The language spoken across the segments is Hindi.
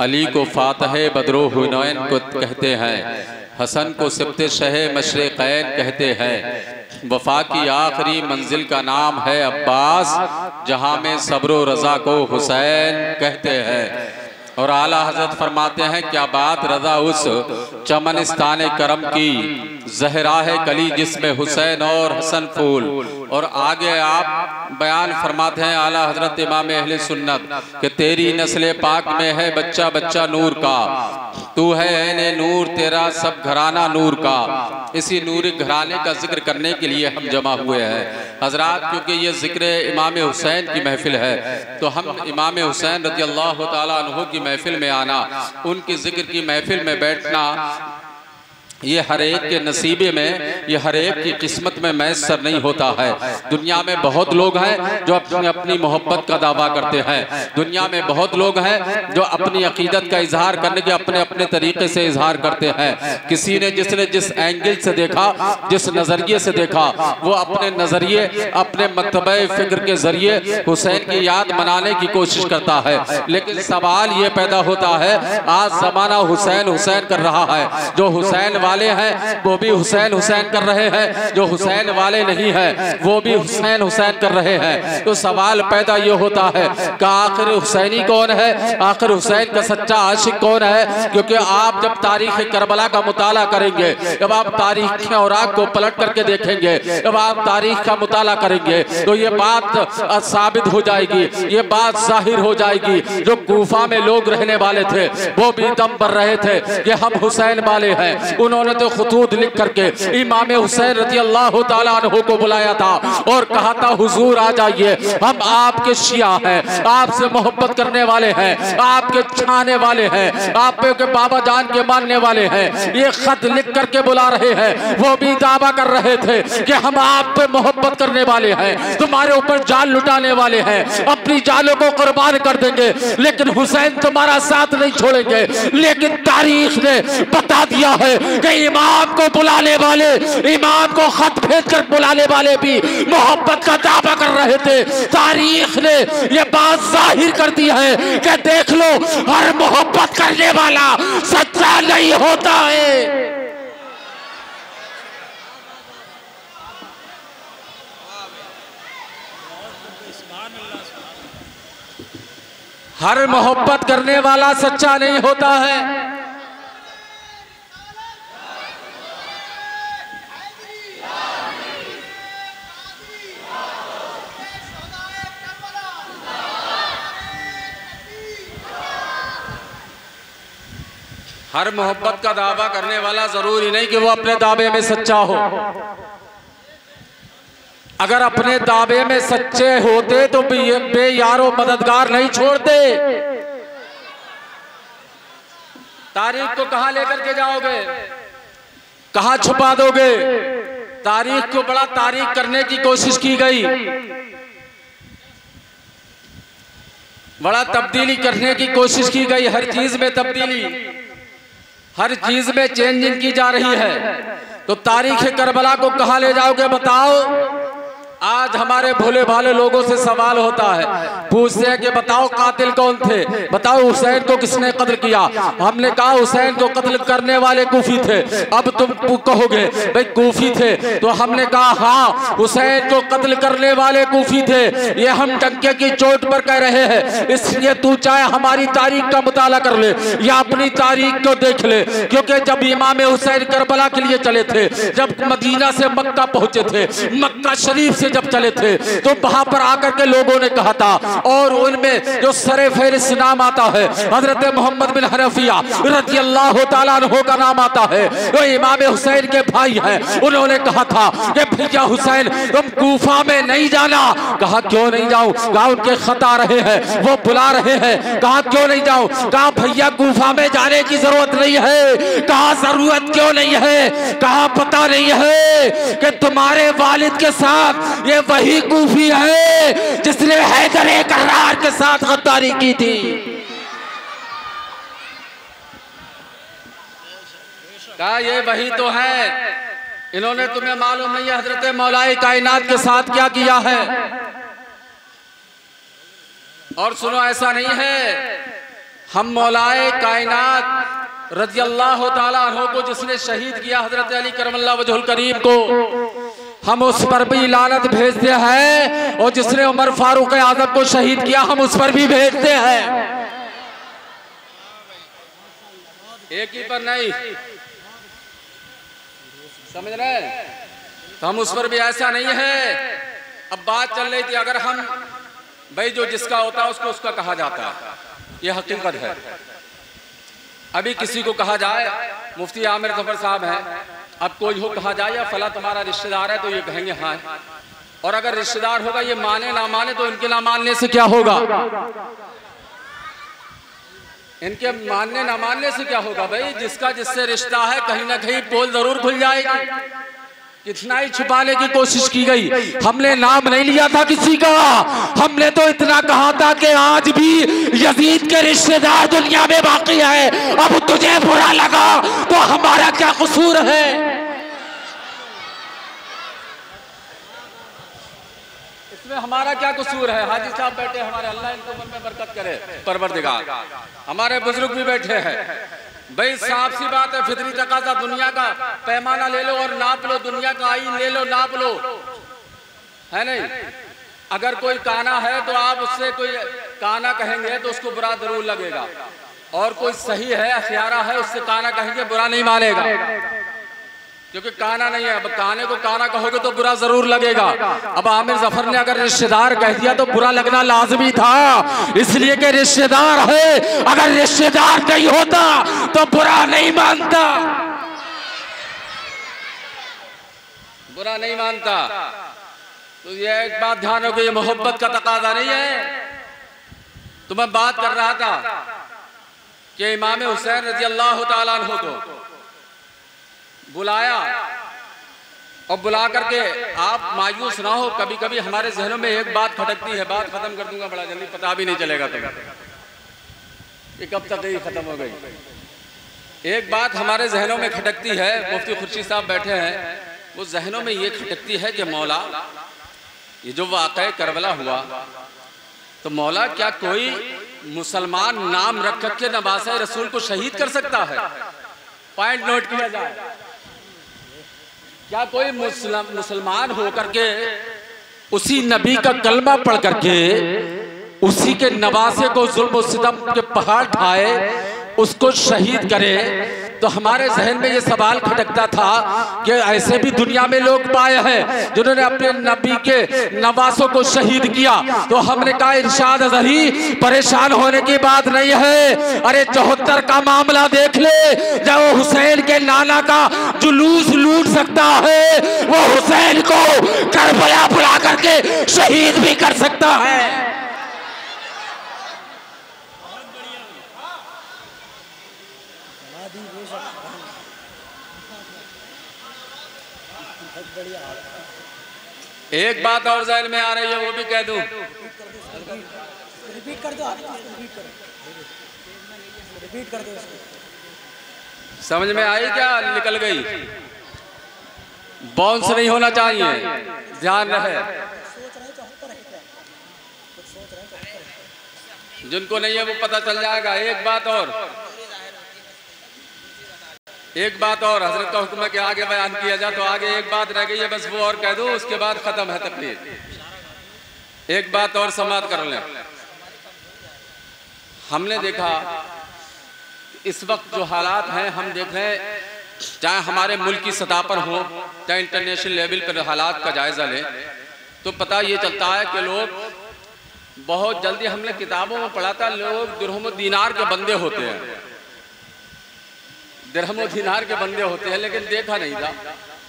अली को फातह बदरो हुनैन को कहते हैं, हसन को सिब्ते शह मशरिक़ैन कहते हैं। वफा की आखिरी मंजिल का नाम है अब्बास, जहाँ में सब्र रज़ा को हुसैन कहते हैं। और आला हजरत फरमाते हैं, क्या बात रज़ा उस चमनिस्तान करम की, ज़हरा है कली जिसमें हुसैन और हसन फूल। और आगे आप बयान फरमाते हैं आला हजरत इमाम अहले सुन्नत कि तेरी नस्ल पाक में है बच्चा बच्चा नूर का, तू है ऐने नूर तेरा सब घराना नूर का। इसी नूरी घराने का जिक्र करने के लिए हम जमा हुए हैं हजरात, क्योंकि ये जिक्र इमाम हुसैन की महफिल है, तो हम इमाम हुसैन रज़ी अल्लाह ताला अन्हु की महफिल में आना, उनकी जिक्र की महफिल में बैठना, ये हर एक के नसीबे में, ये हर एक की किस्मत में मैसर नहीं होता है। दुनिया में बहुत लोग हैं जो अपनी अपनी मोहब्बत का दावा करते हैं, दुनिया में बहुत लोग हैं जो अपनी अकीदत का इजहार करने के अपने अपने तरीके से इजहार करते हैं। किसी ने जिसने जिस एंगल से देखा, जिस नज़रिए से देखा, वो अपने नज़रिए, अपने मकतबे फ़िक्र के ज़रिए हुसैन की याद मनाने की कोशिश करता है। लेकिन सवाल ये पैदा होता है, आज ज़माना हुसैन हुसैन कर रहा है, जो हुसैन वाले हैं वो भी हुसैन हुसैन कर रहे हैं, जो हुसैन वाले नहीं हैं वो भी हुसैन हुसैन कर रहे हैं। तो सवाल पैदा ये होता है कि आखिर हुसैनी कौन है, आखिर हुसैन का सच्चा आशिक कौन है? क्योंकि आप जब तारीख करबला का मुताला करेंगे, जब आप तारीख के औराक को पलट करके देखेंगे, जब आप तारीख का मुताला करेंगे, तो ये बात साबित हो जाएगी, ये बात जाहिर हो जाएगी। जो कूफा में लोग रहने वाले थे वो भी दम भर रहे थे कि हम हुसैन वाले हैं। उन्होंने तो खुतूत लिख करके इमाम हुसैन रज़ी अल्लाह ताला अन्हु को बुलाया था और कहा था, हुजूर आ जाइए, हम आपके शिया हैं, आपसे मोहब्बत करने वाले हैं, आपके चाहने वाले हैं, आपके बाबा जान के मानने वाले हैं। ये खत लिख करके बुला रहे हैं। वो भी दावा कर रहे थे कि हम आप पे मोहब्बत करने वाले हैं, तुम्हारे ऊपर जान लुटाने वाले हैं, अपनी जानों को कुर्बान कर देंगे, लेकिन हुसैन तुम्हारा साथ नहीं छोड़ेंगे। लेकिन तारीख ने बता दिया है कि इमाम को बुलाने वाले, इमाम को खत भेज कर बुलाने वाले भी मोहब्बत का दावा कर रहे थे। तारीख ने यह बात जाहिर कर दी है कि देख लो, हर मोहब्बत करने वाला सच्चा नहीं होता है। हर मोहब्बत करने वाला सच्चा नहीं होता है। हर मोहब्बत का दावा करने वाला जरूरी नहीं कि वो अपने दावे में सच्चा हो। अगर अपने दावे में सच्चे होते तो बेयारो मददगार नहीं छोड़ते। तारीख को कहां लेकर के जाओगे, कहां छुपा दोगे? तारीख को बड़ा तारीख करने की कोशिश की गई, बड़ा तब्दीली करने की कोशिश की गई। हर चीज में तब्दीली, हर चीज में चेंजिंग की जा रही है। तो तारीख करबला को कहां ले जाओगे बताओ? आज हमारे भोले भाले लोगों से सवाल होता है, पूछते हैं कि बताओ कातिल कौन थे, बताओ हुसैन को किसने कत्ल किया। हमने कहा हुसैन को कत्ल करने वाले कूफी थे। अब तुम कहोगे भाई कूफी थे, तो हमने कहा हाँ, हुसैन को कत्ल करने वाले कूफी थे, ये हम टंके की चोट पर कह रहे हैं। इसलिए तू चाहे हमारी तारीख का मुताला कर ले या अपनी तारीख को देख ले, क्योंकि जब इमाम हुसैन करबला के लिए चले थे, जब मदीना से मक्का पहुंचे थे, मक्का शरीफ से जब चले थे, तो वहां पर आकर के लोगों ने कहा था, और उनमें जो सरे फहरिस्त नाम आता है हजरत मोहम्मद बिन हनफिया रज़ी अल्लाह ताला अन्हु का नाम आता है, वो इमाम हुसैन के भाई हैं। उन्होंने कहा था कि भैया हुसैन तुम कूफा में नहीं जाना। कहा क्यों नहीं जाऊं? कहा उनके खत आ रहे हैं, वो बुला रहे हैं। कहा क्यों नहीं जाऊं? कहा भैया कूफा में जाने की जरूरत नहीं है। कहा जरूरत क्यों नहीं है? कहा पता नहीं है कि तुम्हारे वालिद के साथ ये वही कूफी है जिसने हैदर कर्रार के साथ गद्दारी की थी। कहा ये वही तो है। इन्होंने तुम्हें मालूम नहीं है हजरत मौलाए कायनात के साथ क्या किया है। और सुनो, ऐसा नहीं है हम मौलाए कायनात रज़ी अल्लाह ताला अन्हु को जिसने शहीद किया हजरत अली करमल्लाहु वजहुल करीम को, हम उस पर भी लानत भेजते हैं, और जिसने उमर फारूक आजम को शहीद किया हम उस पर भी भेजते हैं। एक ही पर नहीं, समझ रहे हैं? तो हम उस पर भी ऐसा नहीं है। अब बात चल रही थी, अगर हम भाई जो जिसका होता है उसको उसका कहा जाता है, ये हकीकत है। अभी किसी को कहा जाए मुफ्ती आमिर जफर साहब हैं, अब कोई हो कहा जाए या फला तुम्हारा रिश्तेदार है, तो ये कहेंगे हाँ, और अगर रिश्तेदार होगा ये माने ना माने तो इनके ना मानने से क्या होगा, इनके मानने ना मानने से क्या होगा। भाई जिसका जिससे रिश्ता है कहीं ना कहीं पोल जरूर खुल जाएगी। कितना ही छुपाने की कोशिश की गई, हमने नाम नहीं लिया था किसी का, हमने तो इतना कहा था कि आज भी यजीद के रिश्तेदार दुनिया में बाकी है। अब तुझे बुरा लगा तो हमारा क्या कसूर है। इसमें हमारा क्या कसूर है। हाजी साहब बैठे हमारे, अल्लाह इनको मन में बरकत करे, परवरदिगार। हमारे बुजुर्ग भी बैठे हैं। भाई साफ सी बात है, फितरी तकाजा, दुनिया का पैमाना ले लो और नाप लो, दुनिया का आईन ले लो नाप लो, है नहीं। अगर कोई काना है तो आप उससे कोई काना कहेंगे तो उसको बुरा जरूर लगेगा, और कोई सही है अखियारा है उससे काना कहेंगे बुरा नहीं मानेगा, क्योंकि काना नहीं है। अब काने को काना कहोगे तो बुरा जरूर लगेगा। अब आमिर जफर ने अगर रिश्तेदार कह दिया तो बुरा लगना लाजमी था, इसलिए कि रिश्तेदार है। अगर रिश्तेदार नहीं होता तो बुरा नहीं मानता, बुरा नहीं मानता। तो ये एक बात ध्यान रखो, ये मोहब्बत का तकाजा नहीं है। तो मैं बात कर रहा था कि इमाम हुसैन रज़ी अल्लाह ताला अन्हु को बुलाया, और बुला करके आप मायूस ना हो। कभी कभी हमारे जहनों में एक बात खटकती है, बात खत्म कर दूंगा बड़ा जल्दी, पता भी नहीं चलेगा कि कब तक ये खत्म हो गई। एक बात हमारे जहनों में खटकती है, मुफ्ती खुर्शीद साहब बैठे हैं, वो जहनों में ये खटकती है कि मौला ये जो वाक़या करबला हुआ, तो मौला क्या कोई मुसलमान नाम रख के नवासे रसूल को शहीद कर सकता है? पॉइंट नोट किया जाए। क्या कोई मुसलमान होकर के उसी नबी का कलमा पढ़ करके उसी के नवासे को जुल्म और सितम के पहाड़ ढाए उसको शहीद करे? तो हमारे जहन में ये सवाल खटकता था कि ऐसे भी दुनिया में लोग पाए हैं जिन्होंने अपने नबी के नवासों को शहीद किया। तो हमने कहा इरशाद अज़हरी, परेशान होने की बात नहीं है। अरे 74 का मामला देख ले, जब हुसैन के नाना का जुलूस लूट सकता है, वो हुसैन को करबला बुला करके शहीद भी कर सकता है। एक बात और ज़हन में आ रही है, वो भी कह दूं। रिपीट कर दो, रिपीट कर दो। समझ में आई क्या? निकल गई? बाउंस नहीं होना चाहिए, ध्यान रहे। जिनको नहीं है वो पता चल जाएगा। एक बात और हजरत का हुक्म है कि आगे बयान किया जाए, तो आगे एक बात रह गई है, बस वो और कह दो, उसके बाद खत्म है तकरीर। एक बात और समाप्त कर लें। हमने देखा इस वक्त जो हालात हैं, हम देख रहे हैं, चाहे हमारे मुल्क की सतह पर हो, चाहे इंटरनेशनल लेवल पर हालात का जायजा लें, तो पता ये चलता है कि लोग बहुत जल्दी, हमने किताबों में पढ़ा था, लोग दिरहम दीनार के बंदे होते हैं, दिरहम दीनार के बंदे होते हैं, लेकिन देखा नहीं था।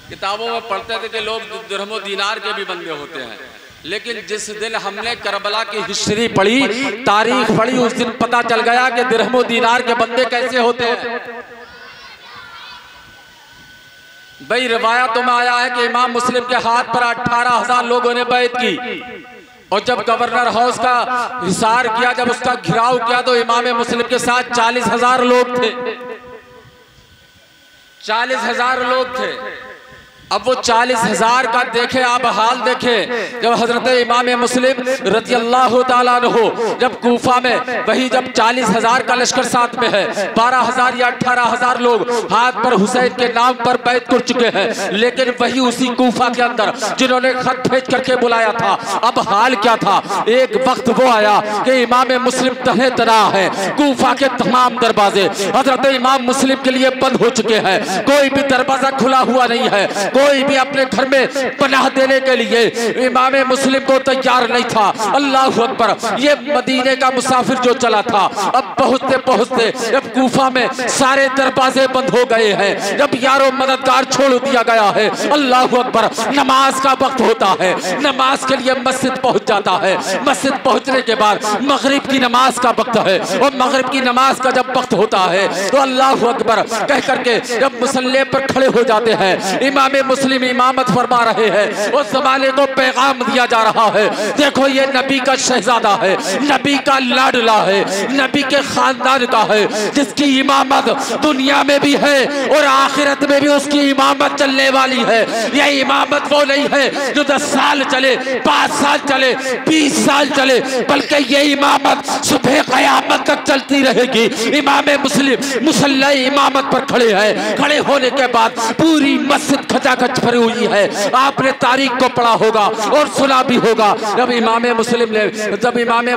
किताबों में पढ़ते थे कि लोग दिरहम दीनार के भी बंदे होते हैं, लेकिन जिस दिन हमने करबला की हिस्ट्री पढ़ी, तारीख पढ़ी, उस दिन पता चल गया कि दिरहम दीनार के बंदे कैसे होते हैं। भाई रिवायतों में आया है कि इमाम मुस्लिम के हाथ पर 18,000 लोगों ने बैत की, और जब गवर्नर हाउस का हिसार किया, जब उसका घिराव किया, तो इमाम मुस्लिम के साथ 40,000 लोग थे। 40,000 लोग थे। अब वो 40,000 का देखे आप हाल देखे, जब हजरत इमाम मुस्लिम रज़ियल्लाहु ताला अन्हु जब कूफा में वही जब 40,000 का लश्कर साथ में है, 12,000 या 18,000 लोग हाथ पर हुसैन के नाम पर बैत कर चुके हैं, लेकिन वही उसी कूफा के अंदर जिन्होंने खत भेज करके बुलाया था, अब हाल क्या था। एक वक्त वो आया कि इमाम मुस्लिम तहे तना है, कूफा के तमाम दरवाजे हजरत इमाम मुस्लिम के लिए बंद हो चुके हैं, कोई भी दरवाजा खुला हुआ नहीं है, कोई भी अपने घर में पनाह देने के लिए इमाम मुस्लिम को तैयार नहीं था। अल्लाह अकबर, ये मदीने का मुसाफिर जो चला था, अब पहुंचते पहुंचते जब कूफा में सारे दरवाजे बंद हो गए हैं, जब यारो मददगार छोड़ दिया गया है, अल्लाह अकबर, नमाज का वक्त होता है, नमाज के लिए मस्जिद पहुंच जाता है, मस्जिद पहुंचने के बाद मगरिब की नमाज का वक्त है, और मगरिब की नमाज का जब वक्त होता है तो अल्लाह अकबर कह करके जब मुसल्ले पर खड़े हो जाते हैं, इमाम मुस्लिम इमामत फरमा रहे हैं, उस जमाने को पैगाम दिया जा रहा है, देखो ये नबी का शहजादा है, नबी का लाडला है, नबी के खानदान का है, जिसकी इमामत दुनिया में भी है और आखिरत में भी उसकी इमामत चलने वाली है। यह इमामत वो नहीं है जो 10 साल चले, 5 साल चले, 20 साल चले, बल्कि ये इमामत सुबह क़यामत तक चलती रहेगी। इमाम मुस्लिम मुसल्ला इमामत पर खड़े हैं, खड़े होने के बाद पूरी मस्जिद खचाखच भरी हुई है। आपने तारीख को पढ़ा होगा और सुना भी होगा, जब इमाम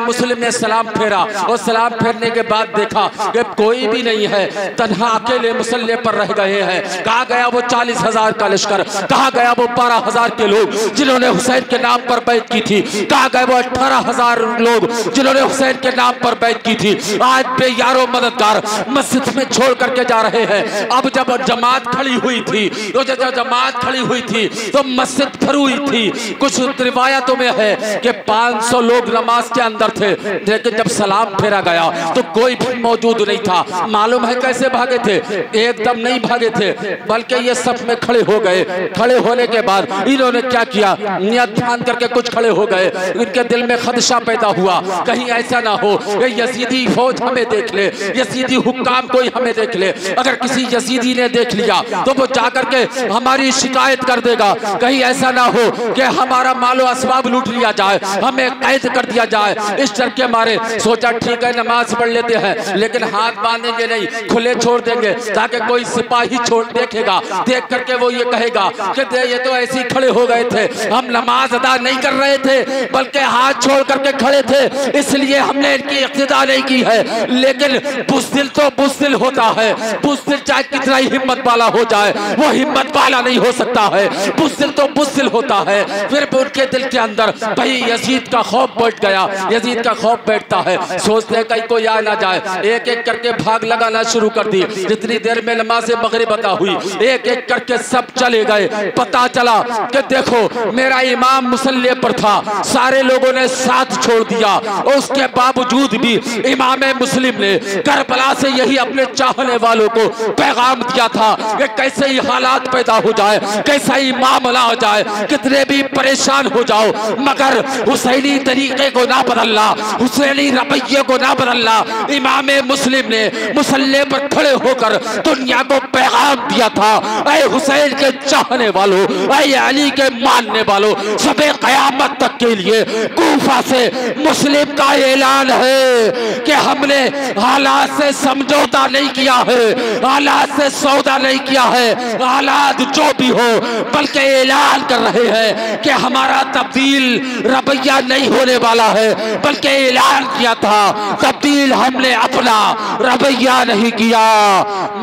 मुस्लिम ने सलाम फेरा और सलाम फेरने के बाद देखा कि कोई भी नहीं है, तन्हा अकेले मुसल्ले पर रह गए हैं। कहा गया वो 40,000 का लश्कर, कहा गया वो 12,000 के लोग जिन्होंने हुसैन के नाम पर बैत की थी, कहा गया वो 18,000 लोग जिन्होंने हुसैन के नाम पर बैत की थी। आज पे यारो मददगार मस्जिद में छोड़ करके जा रहे हैं। अब जब जमात खड़ी हुई थी तो जब जमात खड़ी हुई थी तो मस्जिद भरी हुई थी। कुछ रिवायतों में है कि 500 लोग नमाज के अंदर थे, लेकिन जब सलाम फेरा गया तो कोई भी मौजूद नहीं था। मालूम है कैसे भागे थे? एकदम नहीं भागे थे, बल्कि ये सब में खड़े हो गए। खड़े होने के बाद इन्होंने क्या किया, नियत ध्यान करके कुछ खड़े हो गए। इनके दिल में खदशा पैदा हुआ, कहीं ऐसा ना हो कि यजीदी फौज हमें देख ले, यजीदी हुक्काम कोई हमें देख ले। अगर किसी यजीदी ने देख लिया तो वो जाकर के हमारी शिकायत कर देगा। कहीं ऐसा ना हो कि हमारा मालो असबाब लूट लिया जाए, हमें कैद कर दिया जाए। इस डर के मारे सोचा ठीक है नमाज पढ़ लेते हैं, लेकिन हाथ बांधेंगे नहीं, खुले छोड़ देंगे, ताकि कोई सिपाही छोड़ देखेगा, देख करके वो ये कहेगा कि ये तो ऐसे ही खड़े हो गए थे, हम नमाज अदा नहीं कर रहे थे, बल्कि हाथ छोड़ करके खड़े थे, इसलिए हमने इनकी इक्तिदा नहीं की है। लेकिन बुज़दिल तो बुज़दिल होता है, बुज़दिल चाहे कितना ही हिम्मत वाला हो जाए, वो हिम्मत वाला नहीं हो सकता है। बुज़दिल तो बुज़दिल होता है। फिर उनके दिल के अंदर भाई यजीद का खौफ बैठ गया, यजीद का खौफ बैठता है। सोचते कहीं कोई आ ना जाए, एक एक करके भाग लगाना शुरू कर दी। जितनी देर में नमाज़ मगरिब अता हुई, एक एक करके सब चले गए। पता चला कि देखो मेरा इमाम मुसल्ले पर था, सारे लोगों ने साथ छोड़ दिया, और उसके बावजूद भी इमाम मुस्लिम ने करबला से यही अपने चाहने वालों को पैगाम दिया था कि कैसे ही हालात पैदा हो जाए, कैसा ही मामला हो जाए, कितने भी परेशान हो जाओ, मगर हुसैनी तरीके को ना बदलना, हुसैनी रवैये को ना बदलना। इमाम मुस्लिम ने मुसल्ले पर खड़े होकर दुनिया को पैगाम दिया था, ऐ हुसैन के चाहने वालों, ऐ अली के मानने वालों, सबे क़यामत तक के लिए कूफा से मुस्लिम का ऐलान है कि हमने हालात से समझौता नहीं किया है, हालात से सौदा नहीं किया है। हालात जो भी हो, बल्कि ऐलान कर रहे हैं कि हमारा तब्दील रवैया नहीं होने वाला है, बल्कि ऐलान किया था तब्दील हमने अपना रवैया नहीं किया,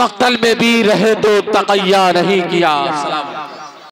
मक्तल में भी रहे तो तक़य्या नहीं किया।